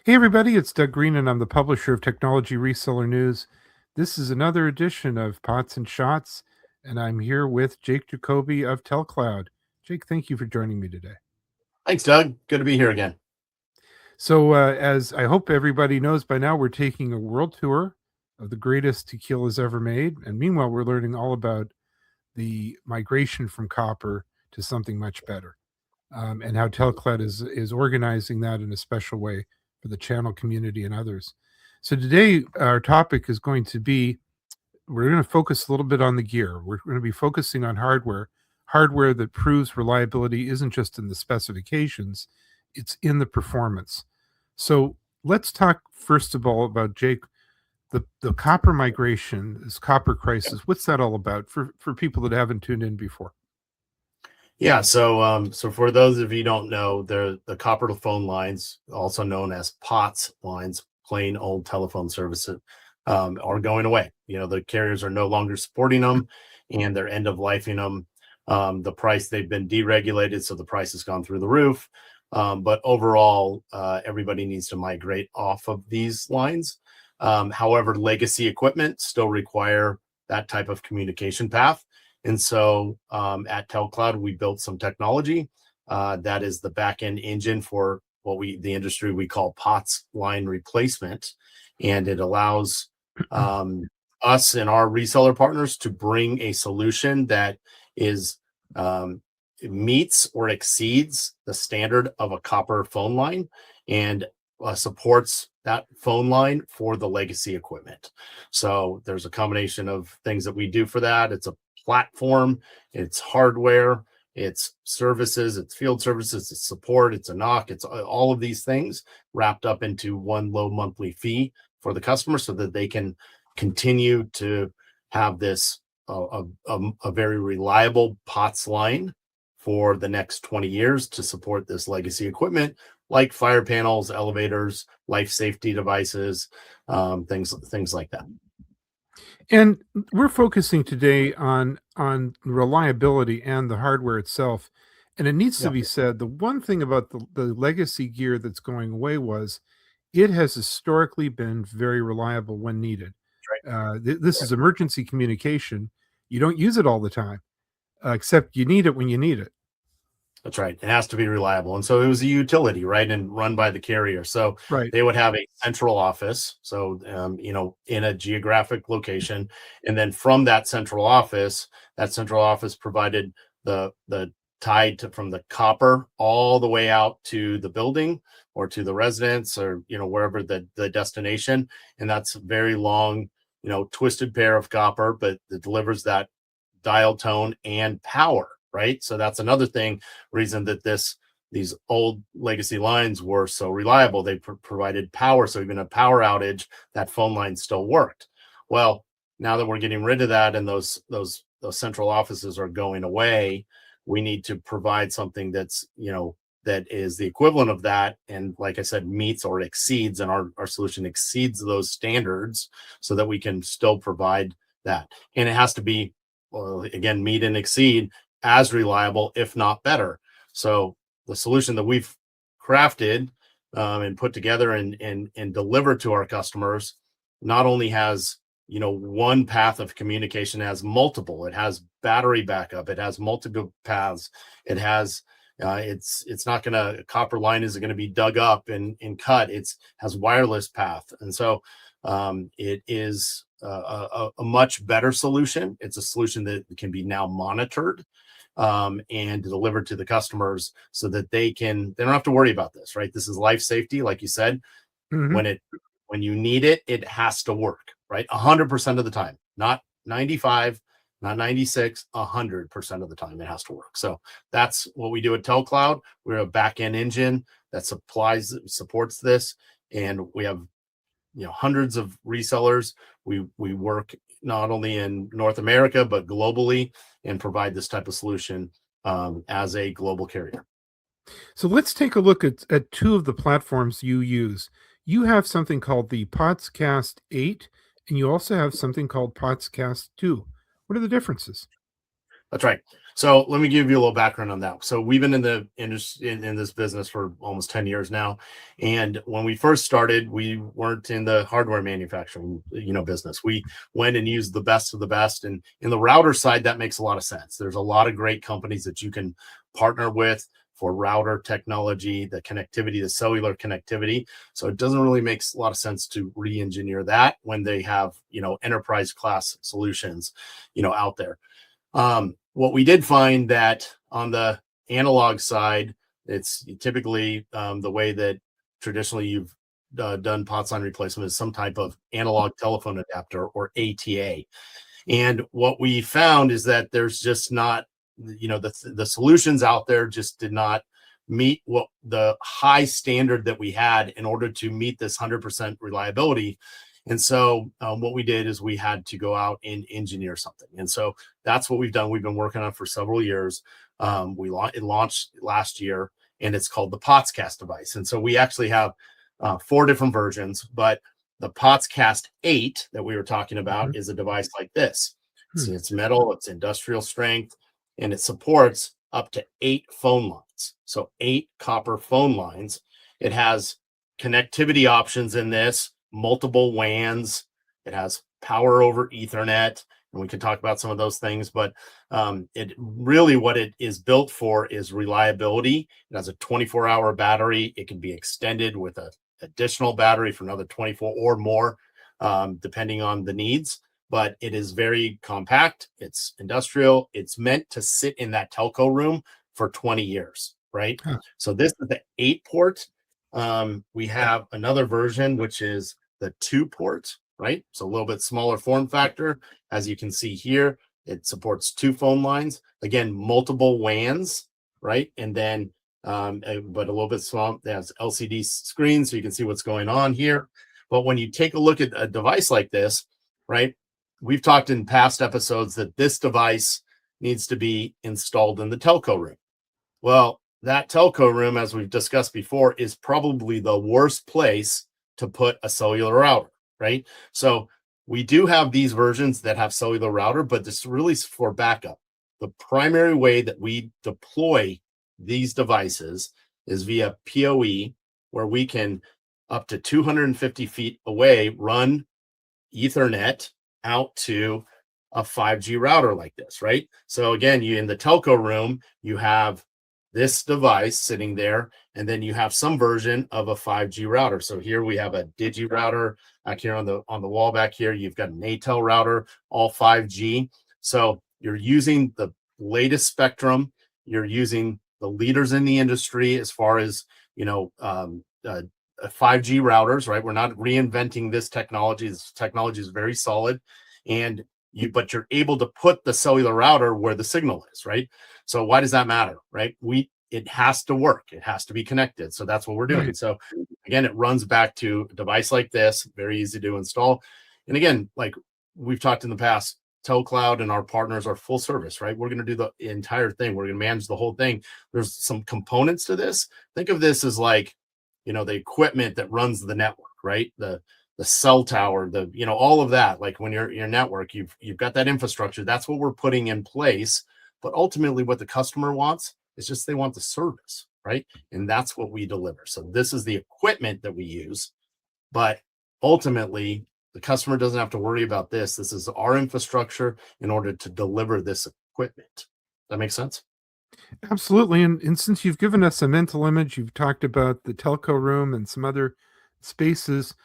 Hey, everybody, it's Doug Green, and I'm the publisher of Technology Reseller News. This is another edition of Pots and Shots, and I'm here with Jake Jacoby of TELCLOUD. Jake, thank you for joining me today. Thanks, Doug. Good to be here again. So, as I hope everybody knows by now, we're taking a world tour of the greatest tequilas ever made. And meanwhile, we're learning all about the migration from copper to something much better, and how TELCLOUD is organizing that in a special way for the channel community and others. So today our topic is going to be, we're going to focus a little bit on the gear. We're going to be focusing on hardware that proves reliability isn't just in the specifications, it's in the performance. So let's talk first of all about, Jake, the copper migration, this copper crisis. What's that all about for people that haven't tuned in before? Yeah, so for those of you who don't know, the copper phone lines, also known as POTS lines, plain old telephone services, are going away. The carriers are no longer supporting them, and they're end of lifing them. The price, they've been deregulated, so the price has gone through the roof. But overall, everybody needs to migrate off of these lines. However, legacy equipment still require that type of communication path. And so at TELCLOUD, we built some technology that is the back-end engine for the industry we call POTS line replacement. And it allows us and our reseller partners to bring a solution that is meets or exceeds the standard of a copper phone line and supports that phone line for the legacy equipment. So there's a combination of things that we do for that. It's a platform, it's hardware, it's services, it's field services, it's support, it's a knock, it's all of these things wrapped up into one low monthly fee for the customer so that they can continue to have this a very reliable POTS line for the next 20 years to support this legacy equipment like fire panels, elevators, life safety devices, things like that. And we're focusing today on reliability and the hardware itself. And it needs to Yeah, be said, the one thing about the legacy gear that's going away was it has historically been very reliable when needed. right. This is emergency communication. You don't use it all the time, except you need it when you need it. That's right. It has to be reliable. And so it was a utility, right? And run by the carrier. So Right. they would have a central office. So, in a geographic location. And then from that central office provided the tied from the copper all the way out to the building or to the residence or, wherever the destination. And that's a very long, twisted pair of copper, but it delivers that dial tone and power, right? So that's another reason that these old legacy lines were so reliable. They provided power, so even a power outage, that phone line still worked. Well, now that we're getting rid of that and those central offices are going away, we need to provide something that is the equivalent of that, and like I said, meets or exceeds, and our solution exceeds those standards so that we can still provide that. And it has to be, well, again, meet and exceed as reliable, if not better. So the solution that we've crafted and put together and delivered to our customers not only has one path of communication, it has multiple. It has battery backup. It has multiple paths. It has it's not going to, copper line isn't going to be dug up and cut. It's has wireless path, and so it is a much better solution. It's a solution that can be now monitored and delivered to the customers so that they don't have to worry about this, right? This is life safety, like you said. Hmm. When you need it, it has to work, right? 100% of the time, not 95, not 96, 100% of the time it has to work. So that's what we do at TELCLOUD. We're a back-end engine that supports this, and we have hundreds of resellers. We work not only in North America but globally and provide this type of solution as a global carrier. So let's take a look at two of the platforms you use. You have something called the POTScast 8, and you also have something called POTScast 2. What are the differences? That's right. So let me give you a little background on that. So we've been in the industry in this business for almost 10 years now. And when we first started, we weren't in the hardware manufacturing, business. We went and used the best of the best. And in the router side, that makes a lot of sense. There's a lot of great companies that you can partner with for router technology, the connectivity, the cellular connectivity. So it doesn't really make a lot of sense to re-engineer that when they have, enterprise class solutions, out there. What we did find that on the analog side, it's typically the way that traditionally you've done POTS line replacement is some type of analog telephone adapter or ATA. And what we found is that there's just not, the solutions out there just did not meet what the high standard that we had in order to meet this 100% reliability. And so what we did is we had to go out and engineer something. And so that's what we've done. We've been working on it for several years. It launched last year, and it's called the POTScast device. And so we actually have 4 different versions, but the POTScast 8 that we were talking about is a device like this. See, it's metal, it's industrial strength, and it supports up to 8 phone lines. So 8 copper phone lines. It has connectivity options in this, multiple WANs. It has power over Ethernet, and we can talk about some of those things. But it really, what it is built for is reliability. It has a 24-hour battery. It can be extended with an additional battery for another 24 or more, depending on the needs. But it is very compact. It's industrial. It's meant to sit in that telco room for 20 years, right? Huh. So this is the 8-port. We have another version, which is the 2-port, right? So a little bit smaller form factor. As you can see here, it supports 2 phone lines. Again, multiple WANs, right? And then, but a little bit small. It has LCD screen, so you can see what's going on here. But when you take a look at a device like this, right? We've talked in past episodes that this device needs to be installed in the telco room. Well, that telco room, as we've discussed before, is probably the worst place to put a cellular router, right? So we do have these versions that have cellular router, but this really is for backup. The primary way that we deploy these devices is via PoE, where we can up to 250 feet away run Ethernet out to a 5G router like this, right? So again, you in the telco room, you have this device sitting there, and then you have some version of a 5G router. So here we have a Digi router back here on the wall back here. You've got an ATEL router, all 5G. So you're using the latest spectrum. You're using the leaders in the industry as far as 5G routers, right? We're not reinventing this technology. This technology is very solid, but you're able to put the cellular router where the signal is, right? So why does that matter, right? It has to work. It has to be connected. So that's what we're doing. Right. So again, it runs back to a device like this, very easy to install. And again, like we've talked in the past, TELCLOUD and our partners are full service, right? We're going to do the entire thing. We're going to manage the whole thing. There's some components to this. Think of this as like, the equipment that runs the network, right? The cell tower, all of that. Like when you're your network, you've got that infrastructure. That's what we're putting in place. But ultimately, what the customer wants is just they want the service, right? And that's what we deliver. So this is the equipment that we use, but ultimately, the customer doesn't have to worry about this. This is our infrastructure in order to deliver this equipment. That makes sense? Absolutely. And since you've given us a mental image, you've talked about the telco room and some other spaces.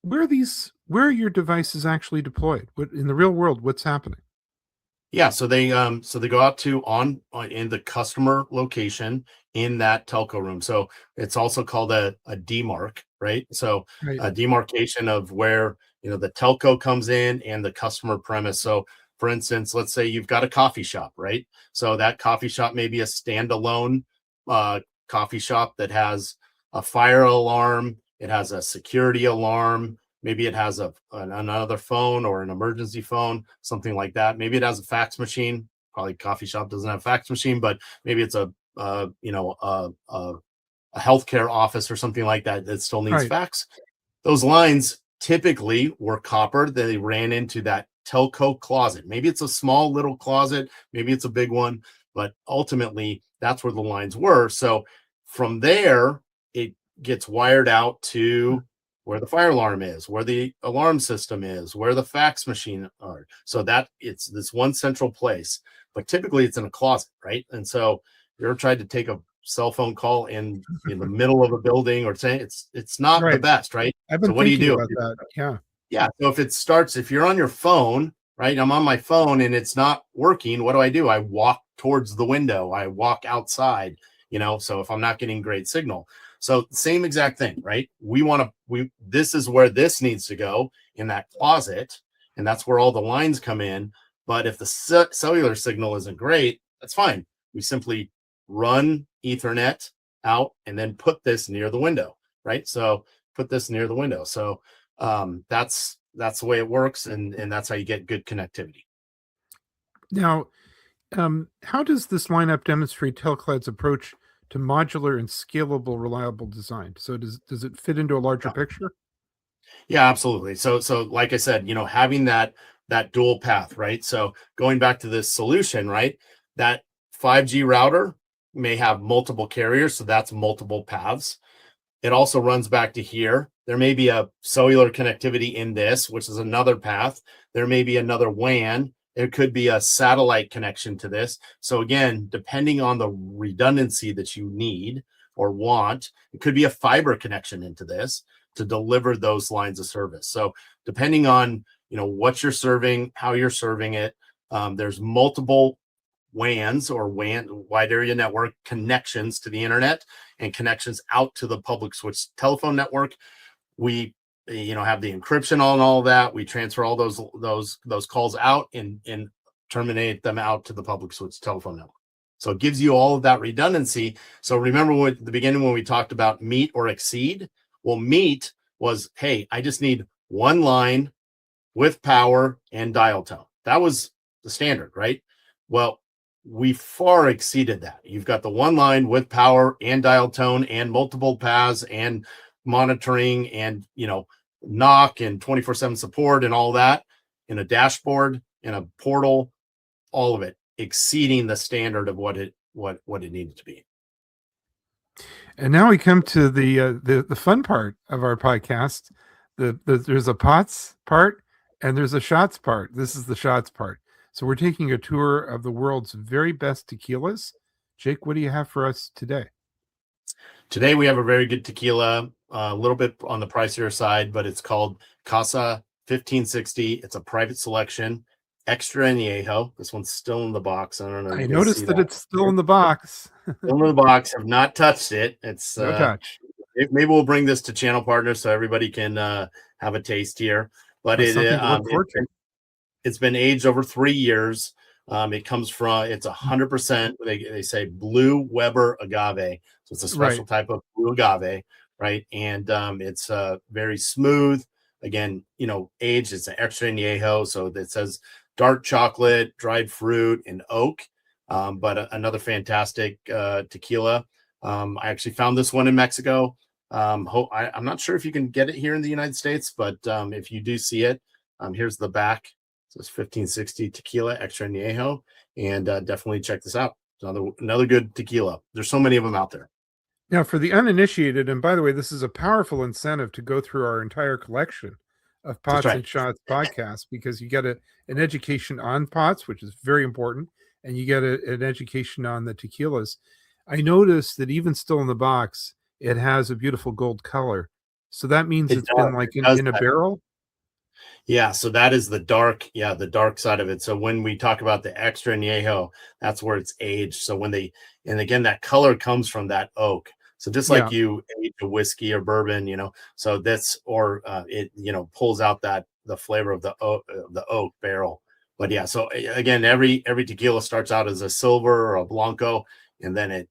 Where are your devices actually deployed? What in the real world, what's happening? Yeah, so they go out to on in the customer location in that telco room. So it's also called a demarc, right? So Right. a demarcation of where the telco comes in and the customer premise. So for instance, let's say you've got a coffee shop, right? So that coffee shop may be a standalone coffee shop that has a fire alarm, it has a security alarm, maybe it has another phone or an emergency phone, something like that. Maybe it has a fax machine. Probably coffee shop doesn't have a fax machine, but maybe it's a healthcare office or something like that that still needs Right. fax. Those lines typically were copper. They ran into that telco closet. Maybe it's a small little closet, maybe it's a big one, but ultimately that's where the lines were. So from there, it gets wired out to where the fire alarm is, where the alarm system is, where the fax machine are. So that it's this one central place, but typically it's in a closet, right? And so you ever tried to take a cell phone call in the middle of a building or saying it's not the Right. best, right? I've So been what do you thinking do? about that. Yeah. Yeah. So if you're on your phone, right? I'm on my phone and it's not working. What do? I walk towards the window. I walk outside, so if I'm not getting great signal. So same exact thing, right? This is where this needs to go in that closet. And that's where all the lines come in. But if the cellular signal isn't great, that's fine. We simply run Ethernet out and then put this near the window, right? So put this near the window. So that's the way it works, and that's how you get good connectivity. Now, how does this lineup demonstrate TELCLOUD's approach to modular and scalable, reliable design? So does it fit into a larger picture? Yeah, absolutely. So like I said, having that dual path, right? So going back to this solution, right? That 5G router may have multiple carriers, so that's multiple paths. It also runs back to here. There may be a cellular connectivity in this, which is another path. There may be another WAN. There could be a satellite connection to this. So again, depending on the redundancy that you need or want, it could be a fiber connection into this to deliver those lines of service. So depending on what you're serving, how you're serving it, there's multiple WANs or wide area network connections to the internet and connections out to the public switch telephone network. We have the encryption on all that. We transfer all those calls out and terminate them out to the public switch telephone network. So it gives you all of that redundancy. So remember at the beginning when we talked about meet or exceed? Well, meet was, hey, I just need one line with power and dial tone. That was the standard, right? Well, we far exceeded that. You've got the one line with power and dial tone and multiple paths and monitoring and knock and 24/7 support and all that in a dashboard, in a portal, all of it exceeding the standard of what it needed to be. And now we come to the fun part of our podcast. There's a POTS part and there's a shots part. This is the shots part. So we're taking a tour of the world's very best tequilas. Jake, what do you have for us today? Today we have a very good tequila, a little bit on the pricier side, but it's called Casa 1560. It's a private selection, extra añejo. This one's still in the box. I don't know. I noticed that it's still in the box. Still in the box. Have not touched it. It's No touch. maybe we'll bring this to channel partners so everybody can have a taste here. But That's something to look forward to. It's been aged over 3 years. It comes from, it's 100%, they say blue Weber agave. So it's a special type of blue agave, right? And it's very smooth. Again, aged, it's an extra añejo. So it says dark chocolate, dried fruit, and oak. But another fantastic tequila. I actually found this one in Mexico. I'm not sure if you can get it here in the United States, but if you do see it, here's the back. So it's 1560 tequila extra añejo, and definitely check this out. It's another good tequila. There's so many of them out there. Now, for the uninitiated, and by the way, this is a powerful incentive to go through our entire collection of Pots and Shots podcasts because you get an education on pots, which is very important, and you get an education on the tequilas. I noticed that even still in the box, it has a beautiful gold color. So that means it's been like in a barrel. Yeah, so that is the dark side of it. So when we talk about the extra añejo, that's where it's aged. So and again, that color comes from that oak. So just like you age a whiskey or bourbon, so that's, or it, pulls out the flavor of the oak barrel. But yeah, so again, every tequila starts out as a silver or a blanco, and then it,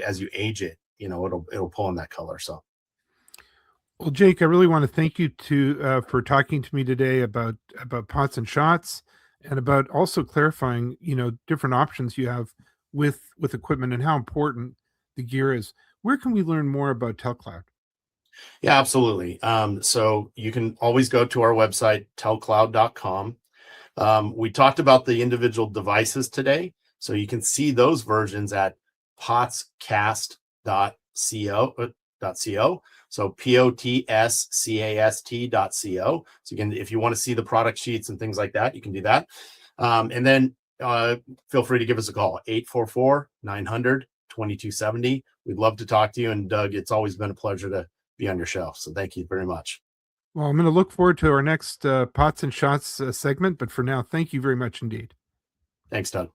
as you age it, it'll pull in that color. So. Well, Jake, I really want to thank you for talking to me today about Pots and Shots and about also clarifying, different options you have with equipment and how important the gear is. Where can we learn more about TELCLOUD? Yeah, absolutely. So you can always go to our website, telcloud.com. We talked about the individual devices today. So you can see those versions at potscast.co. So potscast.co. So you can, if you want to see the product sheets and things like that, you can do that. And then feel free to give us a call, 844-900-2270. We'd love to talk to you. And Doug, it's always been a pleasure to be on your show. So thank you very much. Well, I'm going to look forward to our next Pots and Shots segment. But for now, thank you very much indeed. Thanks, Doug.